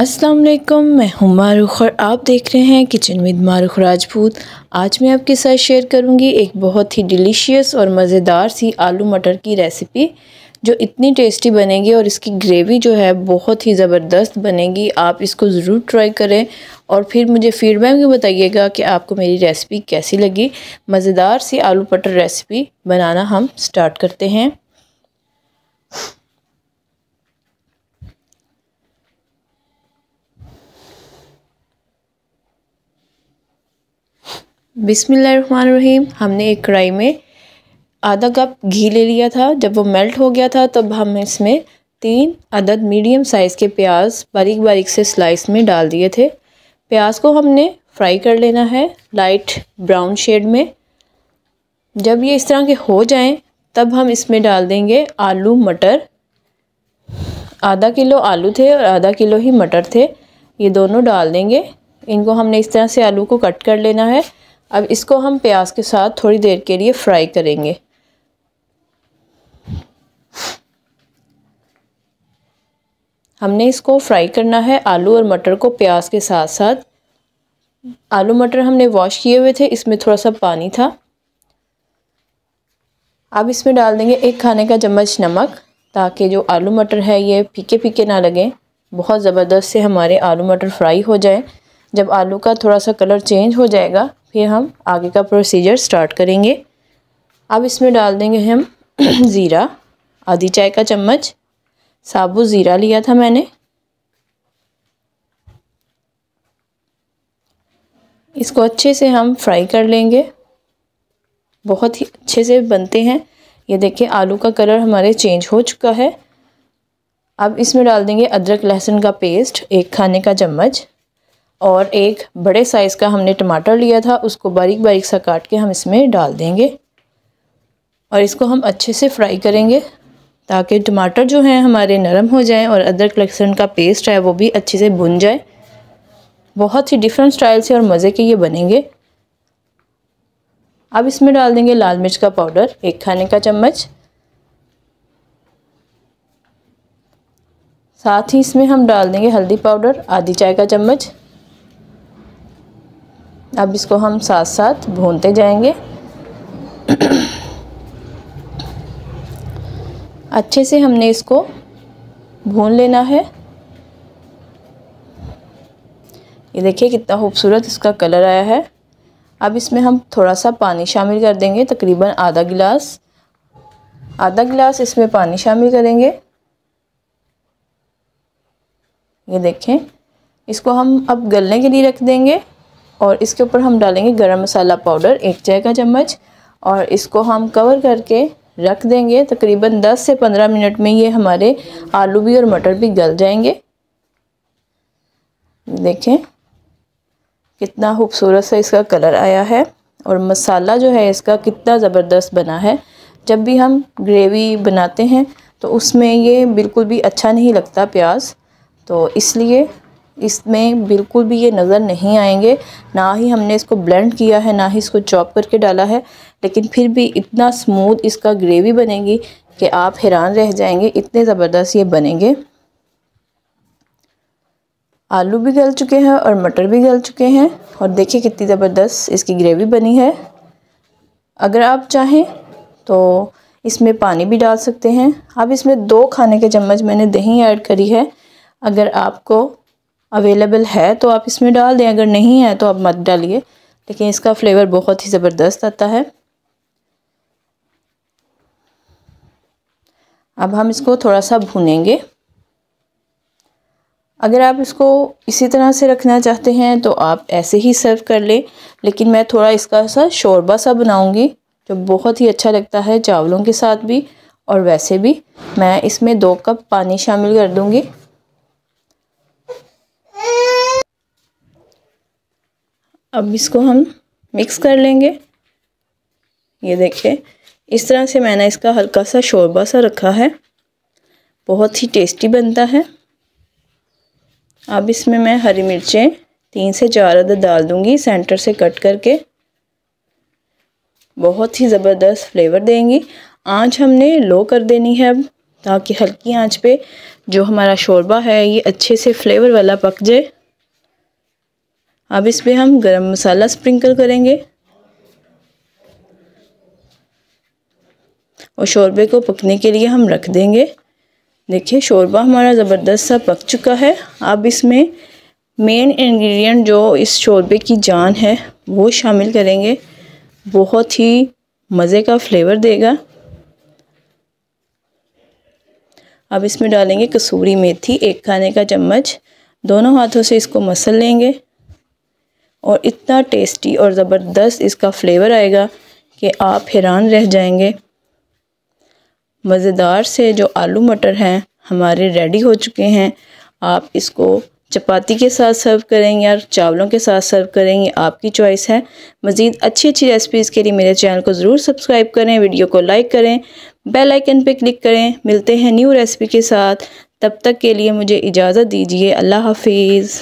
अस्सलाम वालेकुम, मैं हूं मारूख और आप देख रहे हैं किचन विद मारूख राजपूत। आज मैं आपके साथ शेयर करूंगी एक बहुत ही डिलीशियस और मज़ेदार सी आलू मटर की रेसिपी जो इतनी टेस्टी बनेगी और इसकी ग्रेवी जो है बहुत ही ज़बरदस्त बनेगी। आप इसको ज़रूर ट्राई करें और फिर मुझे फीडबैक में बताइएगा कि आपको मेरी रेसिपी कैसी लगी। मज़ेदार सी आलू मटर रेसिपी बनाना हम स्टार्ट करते हैं। बिस्मिल्लाहिर्रहमानिर्रहीम। हमने एक कढ़ाई में आधा कप घी ले लिया था। जब वो मेल्ट हो गया था तब हम इसमें 3 अदद मीडियम साइज़ के प्याज बारीक बारीक से स्लाइस में डाल दिए थे। प्याज को हमने फ्राई कर लेना है लाइट ब्राउन शेड में। जब ये इस तरह के हो जाएं तब हम इसमें डाल देंगे आलू मटर। आधा किलो आलू थे और आधा किलो ही मटर थे, ये दोनों डाल देंगे। इनको हमने इस तरह से आलू को कट कर लेना है। अब इसको हम प्याज के साथ थोड़ी देर के लिए फ्राई करेंगे। हमने इसको फ्राई करना है आलू और मटर को प्याज के साथ साथ। आलू मटर हमने वॉश किए हुए थे, इसमें थोड़ा सा पानी था। अब इसमें डाल देंगे 1 खाने का चम्मच नमक, ताकि जो आलू मटर है ये फीके फीके ना लगे, बहुत ज़बरदस्त से हमारे आलू मटर फ्राई हो जाए। जब आलू का थोड़ा सा कलर चेंज हो जाएगा फिर हम आगे का प्रोसीजर स्टार्ट करेंगे। अब इसमें डाल देंगे हम ज़ीरा, आधी चाय का चम्मच साबुत ज़ीरा लिया था मैंने। इसको अच्छे से हम फ्राई कर लेंगे, बहुत ही अच्छे से बनते हैं। ये देखिए आलू का कलर हमारे चेंज हो चुका है। अब इसमें डाल देंगे अदरक लहसुन का पेस्ट 1 खाने का चम्मच और एक बड़े साइज़ का हमने टमाटर लिया था, उसको बारीक बारीक सा काट के हम इसमें डाल देंगे और इसको हम अच्छे से फ्राई करेंगे ताकि टमाटर जो हैं हमारे नरम हो जाएं और अदरक लहसुन का पेस्ट है वो भी अच्छे से भुन जाए। बहुत ही डिफरेंट स्टाइल से और मज़े के ये बनेंगे। अब इसमें डाल देंगे लाल मिर्च का पाउडर 1 खाने का चम्मच। साथ ही इसमें हम डाल देंगे हल्दी पाउडर आधी चाय का चम्मच। अब इसको हम साथ साथ भूनते जाएंगे। अच्छे से हमने इसको भून लेना है। ये देखिए कितना खूबसूरत इसका कलर आया है। अब इसमें हम थोड़ा सा पानी शामिल कर देंगे, तकरीबन आधा गिलास इसमें पानी शामिल करेंगे। ये देखें, इसको हम अब गलने के लिए रख देंगे और इसके ऊपर हम डालेंगे गरम मसाला पाउडर 1 चाय का चम्मच और इसको हम कवर करके रख देंगे। तकरीबन 10 से 15 मिनट में ये हमारे आलू भी और मटर भी गल जाएंगे। देखें कितना खूबसूरत सा इसका कलर आया है और मसाला जो है इसका कितना ज़बरदस्त बना है। जब भी हम ग्रेवी बनाते हैं तो उसमें ये बिल्कुल भी अच्छा नहीं लगता प्याज, तो इसलिए इसमें बिल्कुल भी ये नज़र नहीं आएंगे। ना ही हमने इसको ब्लेंड किया है, ना ही इसको चॉप करके डाला है, लेकिन फिर भी इतना स्मूथ इसका ग्रेवी बनेगी कि आप हैरान रह जाएंगे, इतने ज़बरदस्त ये बनेंगे। आलू भी गल चुके हैं और मटर भी गल चुके हैं और देखिए कितनी ज़बरदस्त इसकी ग्रेवी बनी है। अगर आप चाहें तो इसमें पानी भी डाल सकते हैं। अब इसमें 2 खाने के चम्मच मैंने दही ऐड करी है। अगर आपको अवेलेबल है तो आप इसमें डाल दें, अगर नहीं है तो आप मत डालिए, लेकिन इसका फ्लेवर बहुत ही ज़बरदस्त आता है। अब हम इसको थोड़ा सा भूनेंगे। अगर आप इसको इसी तरह से रखना चाहते हैं तो आप ऐसे ही सर्व कर लें, लेकिन मैं थोड़ा इसका सा शोरबा सा बनाऊंगी जो बहुत ही अच्छा लगता है चावलों के साथ भी और वैसे भी। मैं इसमें 2 कप पानी शामिल कर दूंगी। अब इसको हम मिक्स कर लेंगे। ये देखिए इस तरह से मैंने इसका हल्का सा शोरबा सा रखा है, बहुत ही टेस्टी बनता है। अब इसमें मैं हरी मिर्चें 3 से 4 अदद डाल दूंगी सेंटर से कट करके, बहुत ही ज़बरदस्त फ्लेवर देंगी। आंच हमने लो कर देनी है अब ताकि हल्की आंच पे जो हमारा शोरबा है ये अच्छे से फ्लेवर वाला पक जाए। अब इस पे हम गरम मसाला स्प्रिंकल करेंगे और शोरबे को पकने के लिए हम रख देंगे। देखिए शोरबा हमारा ज़बरदस्त सा पक चुका है। अब इसमें मेन इंग्रेडिएंट जो इस शोरबे की जान है वो शामिल करेंगे, बहुत ही मज़े का फ्लेवर देगा। अब इसमें डालेंगे कसूरी मेथी 1 खाने का चम्मच, दोनों हाथों से इसको मसल लेंगे और इतना टेस्टी और ज़बरदस्त इसका फ्लेवर आएगा कि आप हैरान रह जाएंगे। मज़ेदार से जो आलू मटर हैं हमारे रेडी हो चुके हैं। आप इसको चपाती के साथ सर्व करेंगे या चावलों के साथ सर्व करेंगे, आपकी चॉइस है। मज़ीद अच्छी रेसिपीज़ के लिए मेरे चैनल को ज़रूर सब्सक्राइब करें, वीडियो को लाइक करें, बेल आइकन पे क्लिक करें। मिलते हैं न्यू रेसिपी के साथ, तब तक के लिए मुझे इजाज़त दीजिए। अल्लाह हाफिज़।